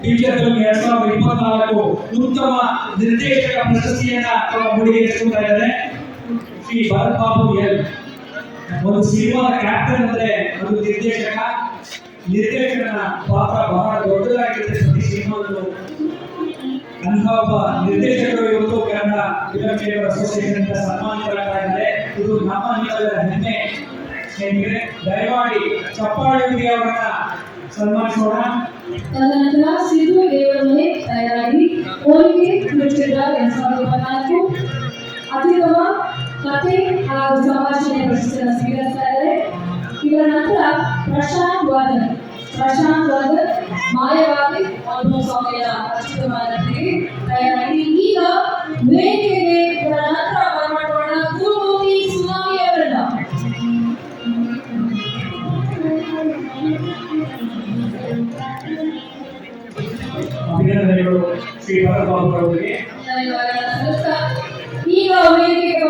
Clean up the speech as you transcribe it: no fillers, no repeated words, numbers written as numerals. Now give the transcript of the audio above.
Feature film 2024 ಉತ್ತಮ ನಿರ್ದೇಶಕ ಪ್ರಶಸ್ತಿಯನ್ನ ಮುಡಿಗೇರಿಸುತ್ತಾ ಇದ್ದಾರೆ ಶ್ರೀ ಭರತ್ ಬಾಬು ಎಲ್. ಒಂದು ಸಿನಿಮಾದ ಕ್ಯಾಪ್ಟನ್ ಅಂದ್ರೆ ಒಂದು ನಿರ್ದೇಶಕನ ಪಾತ್ರ ಬಹಳ ದೊಡ್ಡದಾಗಿರುತ್ತೆ ಪ್ರತಿ ಸಿನಿಮಾದಲ್ಲೂ. ಅಂತ ಒಬ್ಬ ನಿರ್ದೇಶಕರು ಇವತ್ತು ಕನ್ನಡ ಫಿಲ್ಮ್ ಚೇಂಬರ್ ಅಸೋಸಿಯೇಷನ್ ಅಂತ ಸನ್ಮಾನಿತರಾಗ್ತಾ ಇದ್ದಾರೆ. ಇದು ನಮ್ಮ ನಿಮ್ಮದರ ಹೆಮ್ಮೆ. ಸ್ನೇಹಿತರೆ, ದಯಮಾಡಿ ಚಪ್ಪಾಳೆಯೊಂದಿಗೆ ಅವರನ್ನ ಸನ್ಮಾನಿಸೋಣ. ತದನಂತರ ಸಿದ್ದು ದೇವರಮನೆ ತಯಾರಿ ಹೋಲಿಕೆ ರುಚಿರ 2024 ಅತ್ಯುತ್ತಮ ಕಥೆ ಹಾಗೂ ಸಂಭಾಷಣೆ ಪ್ರಶಸ್ತಿಯನ್ನು ಸ್ವೀಕರಿಸ್ತಾ ಇದ್ದಾರೆ. ಇವರ ನಂತರ ಪ್ರಶಾಂತ್ ವರ್ಧನ್ ಮಾಯವಾದಿ ಅನುಭವ ಸ್ವಾಮಿಯ ಅತ್ಯುತ್ತಮ ನಟನೆಗೆ ತಯಾರಿ. ಈಗ ವೇದಿಕೆಗೆ ಇವರ ನಂತರ ಬರಮಾಡೋಣ ಗುರುಮೂರ್ತಿ ಸುನಾಮಿ ಅವರನ್ನ. ಅಭಿನಂದನೆಗಳು ಶ್ರೀ ಭರತ್ ಬಾಬು ಅವರಿಗೆ. ಈಗ ವೇದಿಕೆಗೆ